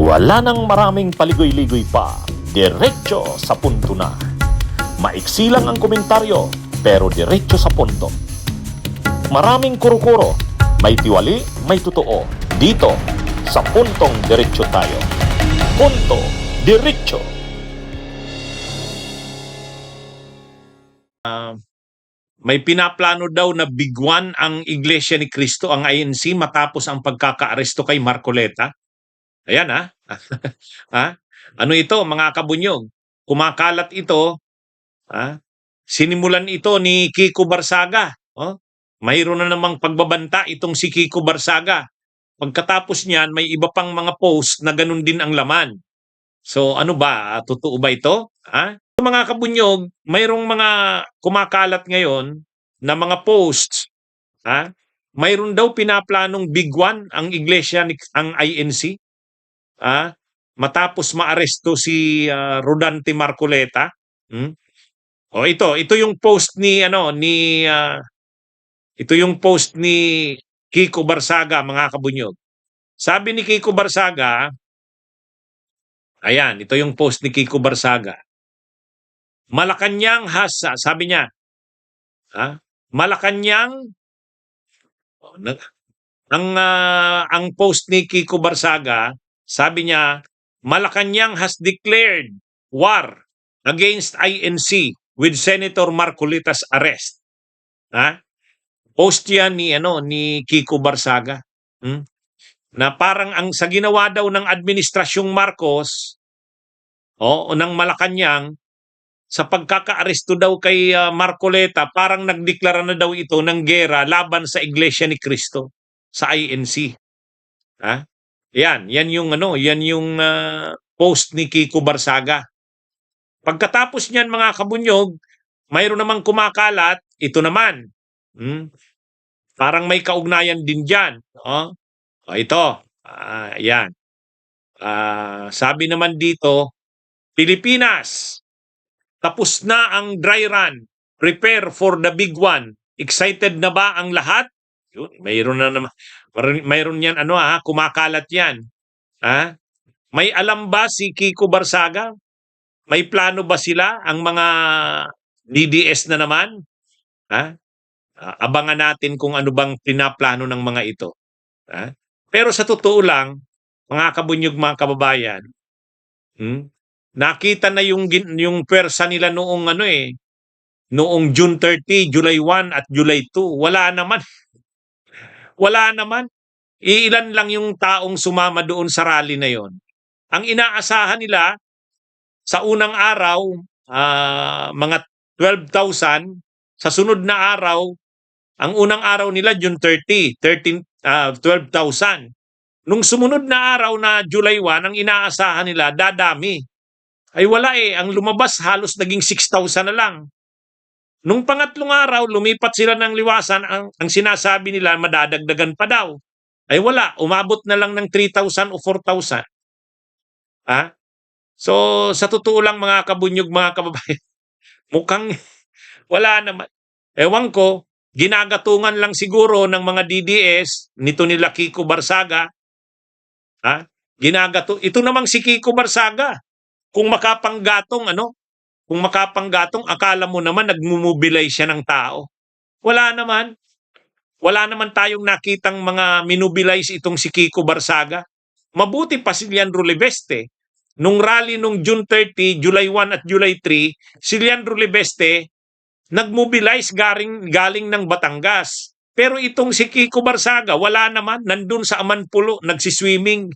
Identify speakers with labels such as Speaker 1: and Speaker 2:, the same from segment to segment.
Speaker 1: Wala nang maraming paligoy-ligoy pa, diretso sa punto na. Maiksi lang ang komentaryo, pero diretso sa punto. Maraming kuro-kuro, may tiwali, may totoo. Dito, sa puntong diretso tayo. Punto, diretso. May pinaplano daw na bigwan ang Iglesia ni Cristo, ang INC, matapos ang pagkakaaresto kay Marcoleta. Ayan ha. Ha? Ano ito mga kabunyog? Kumakalat ito. Ha? Sinimulan ito ni Kiko Barsaga. Oh? Mayroon na namang pagbabanta itong si Kiko Barsaga. Pagkatapos niyan, may iba pang mga post na ganun din ang laman. So ano ba? Totoo ba ito? Ha? Mga kabunyog, mayroong mga kumakalat ngayon na mga posts. Ha? Mayroon daw pinaplanong bigwan ang iglesia, ang INC. Matapos maaresto si Rodante Marcoleta. O ito yung post ni ito yung post ni Kiko Barsaga, mga kabunyog. Sabi ni Kiko Barsaga, ayan, ito yung post ni Kiko Barsaga. Malacanang has, sabi niya, Malacanang, ang post ni Kiko Barsaga, sabi niya, Malacanang has declared war against INC with Senator Marcoleta's arrest. Post yan ni Kiko Barsaga. Na parang ang sa ginawa daw ng administrasyong Marcos o ng Malacanang sa pagkakaaresto daw kay Marcoleta, parang nagdeklara na daw ito ng gera laban sa Iglesia ni Cristo, sa INC. Yan yung post ni Kiko Barsaga. Pagkatapos niyan mga kabunyog, mayroon namang kumakalat, ito naman. Parang may kaugnayan din diyan. Ito. Yan. Sabi naman dito, Pilipinas, tapos na ang dry run. Prepare for the big one. Excited na ba ang lahat? Mayroon na naman. Mayroon yan, kumakalat yan. May alam ba si Kiko Barsaga? May plano ba sila, ang mga DDS na naman? Abangan natin kung ano bang pinaplano ng mga ito. Pero sa totoo lang, mga kabunyog, mga kababayan, nakita na yung pwersa nila noong noong June 30, July 1 at July 2. Wala naman. Wala naman. Iilan lang yung taong sumama doon sa rally na yon. Ang inaasahan nila sa unang araw, mga 12,000. Sa sunod na araw, ang unang araw nila June 30, 12,000. Nung sumunod na araw na July 1, ang inaasahan nila dadami. Ay wala ang lumabas halos naging 6,000 na lang. Nung pangatlong araw, lumipat sila ng liwasan, ang sinasabi nila madadagdagan pa daw. Ay wala, umabot na lang ng 3,000 o 4,000. So sa totoo lang mga kabunyog, mga kababayan, mukhang wala naman. Ewan ko, ginagatungan lang siguro ng mga DDS, nito nila Kiko Barsaga. Ito namang si Kiko Barsaga, kung makapanggatong, akala mo naman nagmumobilize siya ng tao. Wala naman. Wala naman tayong nakitang mga minubilize itong si Kiko Barsaga. Mabuti pa si Leandro Libeste. Nung rally nung June 30, July 1 at July 3, si Leandro Libeste nagmobilize galing ng Batangas. Pero itong si Kiko Barsaga, wala naman. Nandun sa Amanpulo, nagsiswimming.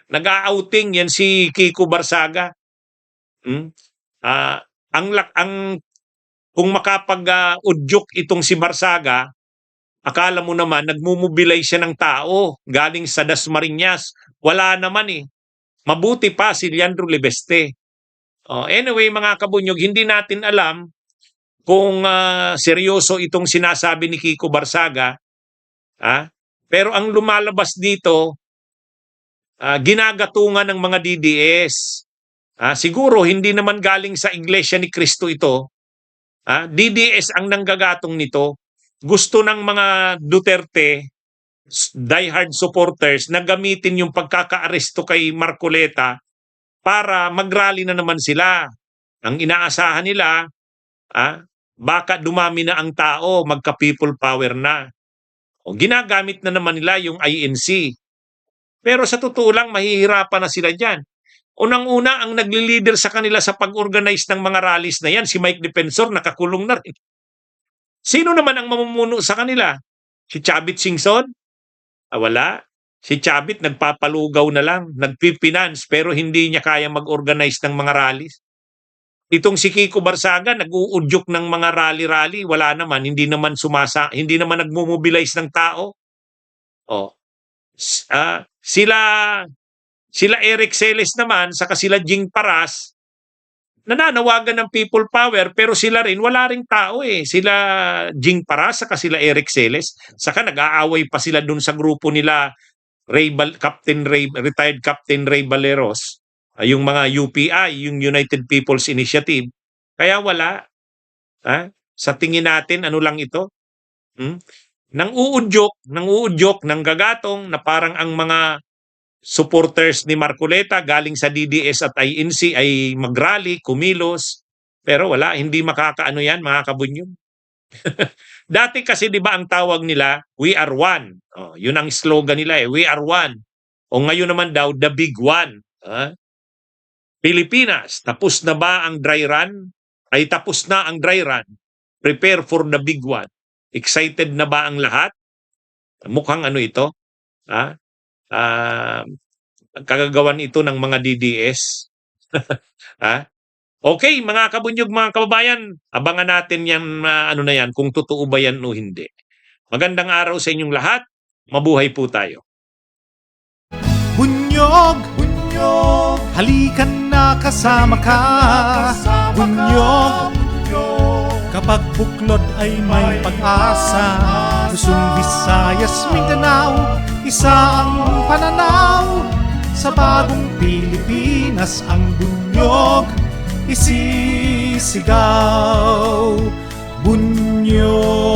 Speaker 1: Nag-outing yan si Kiko Barsaga. Kung makapag-udyok itong si Barsaga, akala mo naman nagmumobilize siya ng tao galing sa Dasmariñas. Wala naman Mabuti pa si Leandro Libeste. Anyway mga kabunyog, hindi natin alam kung seryoso itong sinasabi ni Kiko Barsaga. Pero ang lumalabas dito, ginagatungan ng mga DDS. Siguro hindi naman galing sa Iglesia ni Cristo ito. DDS ang nanggagatong nito. Gusto ng mga Duterte diehard supporters na gamitin yung pagkakaaresto kay Marcoleta para mag-rally na naman sila. Ang inaasahan nila, baka dumami na ang tao, magka-people power na. O, ginagamit na naman nila yung INC. Pero sa totoo lang, mahihirapan na sila dyan. Unang-una, ang nagli-leader sa kanila sa pag-organize ng mga rallies na yan, si Mike Defensor, nakakulong na rin. Sino naman ang mamumuno sa kanila? Si Chavit Singson? Wala. Si Chavit nagpapalugaw na lang, nagpipinance, pero hindi niya kaya mag-organize ng mga rallies. Itong si Kiko Barsaga, nag-uudyok ng mga rally-rally, wala naman, hindi naman nagmo-mobilize ng tao. Oh. Sila Eric Celes naman, saka sila Jing Paras, nananawagan ng people power, pero sila rin, wala ring tao eh. Sila Jing Paras, saka sila Eric Celes, saka nag-aaway pa sila dun sa grupo nila, retired Captain Ray Baleros, yung mga UPI, yung United People's Initiative. Kaya wala. Sa tingin natin, ano lang ito? Nang uudyok, ng gagatong na parang ang mga supporters ni Marcoleta galing sa DDS at INC ay mag-rally, kumilos. Pero wala, hindi makakaano yan, mga kabunyog. Dati kasi 'di ba ang tawag nila, we are one. Yun ang slogan nila we are one. O ngayon naman daw, the big one. Pilipinas, tapos na ba ang dry run? Ay tapos na ang dry run. Prepare for the big one. Excited na ba ang lahat? Mukhang ano ito? Kagagawan ito ng mga DDS. Okay, mga kabunyog, mga kababayan, abangan natin yan, kung totoo ba yan o hindi. Magandang araw sa inyong lahat. Mabuhay po tayo.
Speaker 2: Bunyog, bunyog, halikan na kasama ka. Bunyog, kapag buklod ay may pag-asa. Luzon, Visayas, Mindanao, isa ang pananaw. Sa bagong Pilipinas ang bunyog isisigaw. Bunyog.